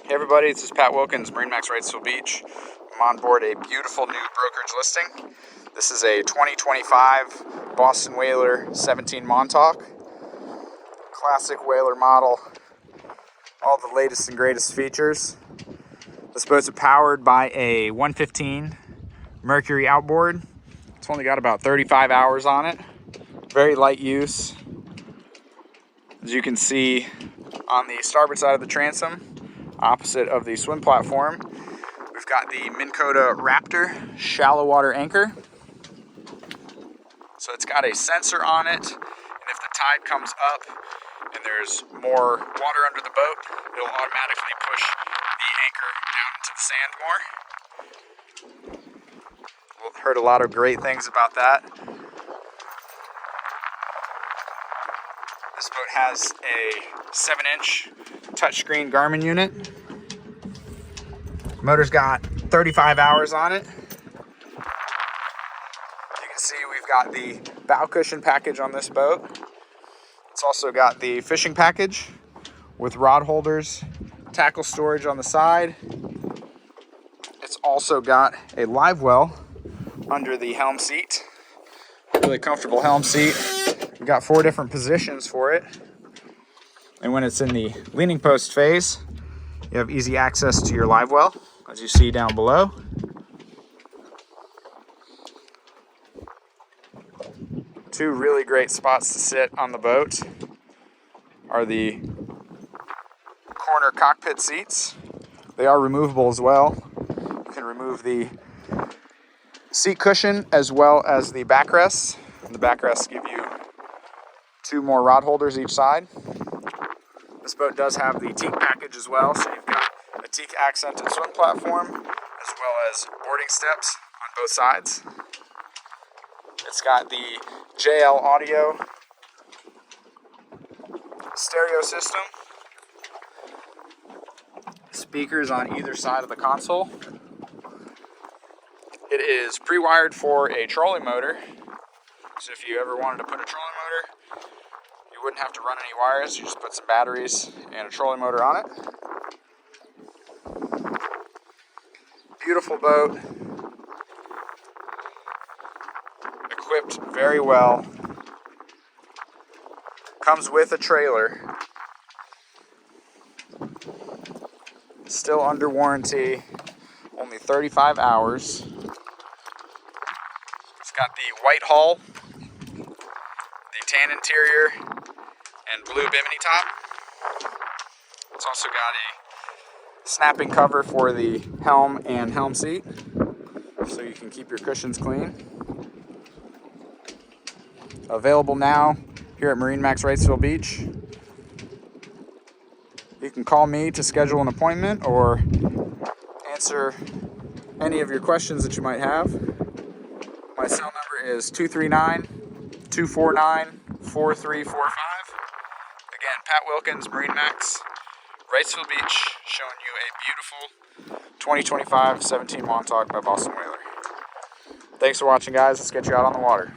Hey everybody, this is Pat Wilkins, MarineMax Wrightsville Beach. I'm on board a beautiful new brokerage listing. This is a 2025 Boston Whaler 17 MONTAUK. Classic whaler model. All the latest and greatest features. This boat's powered by a 115 Mercury outboard. It's only got about 35 hours on it. Very light use. As you can see on the starboard side of the transom, opposite of the swim platform, we've got the Minn Kota Raptor shallow water anchor. So it's got a sensor on it, and if the tide comes up and there's more water under the boat, it'll automatically push the anchor down into the sand more. We've heard a lot of great things about that. This boat has a 7-inch touchscreen Garmin unit. Motor's got 35 hours on it. You can see we've got the bow cushion package on this boat. It's also got the fishing package with rod holders, tackle storage on the side. It's also got a live well under the helm seat. Really comfortable helm seat. We've got 4 different positions for it. And when it's in the leaning post phase, you have easy access to your live well, as you see down below. Two really great spots to sit on the boat are the corner cockpit seats. They are removable as well. You can remove the seat cushion as well as the backrests. And the backrests give you 2 more rod holders each side. This boat does have the teak package as well, so you've got a teak accented swim platform as well as boarding steps on both sides. It's got the JL audio stereo system, speakers on either side of the console. It is pre-wired for a trolling motor, so if you ever wanted to put a trolling motor, you wouldn't have to run any wires. You just put some batteries and a trolling motor on it. Beautiful boat. Equipped very well. Comes with a trailer. Still under warranty. Only 35 hours. It's got the white hull, the tan interior, and blue bimini top. It's also got a snapping cover for the helm and helm seat, so you can keep your cushions clean. Available now here at MarineMax Wrightsville Beach. You can call me to schedule an appointment or answer any of your questions that you might have. My cell number is 239-249-4345. Again, Pat Wilkins, MarineMax, Wrightsville Beach, showing you a beautiful 2025 17 MONTAUK by Boston Whaler. Thanks for watching, guys. Let's get you out on the water.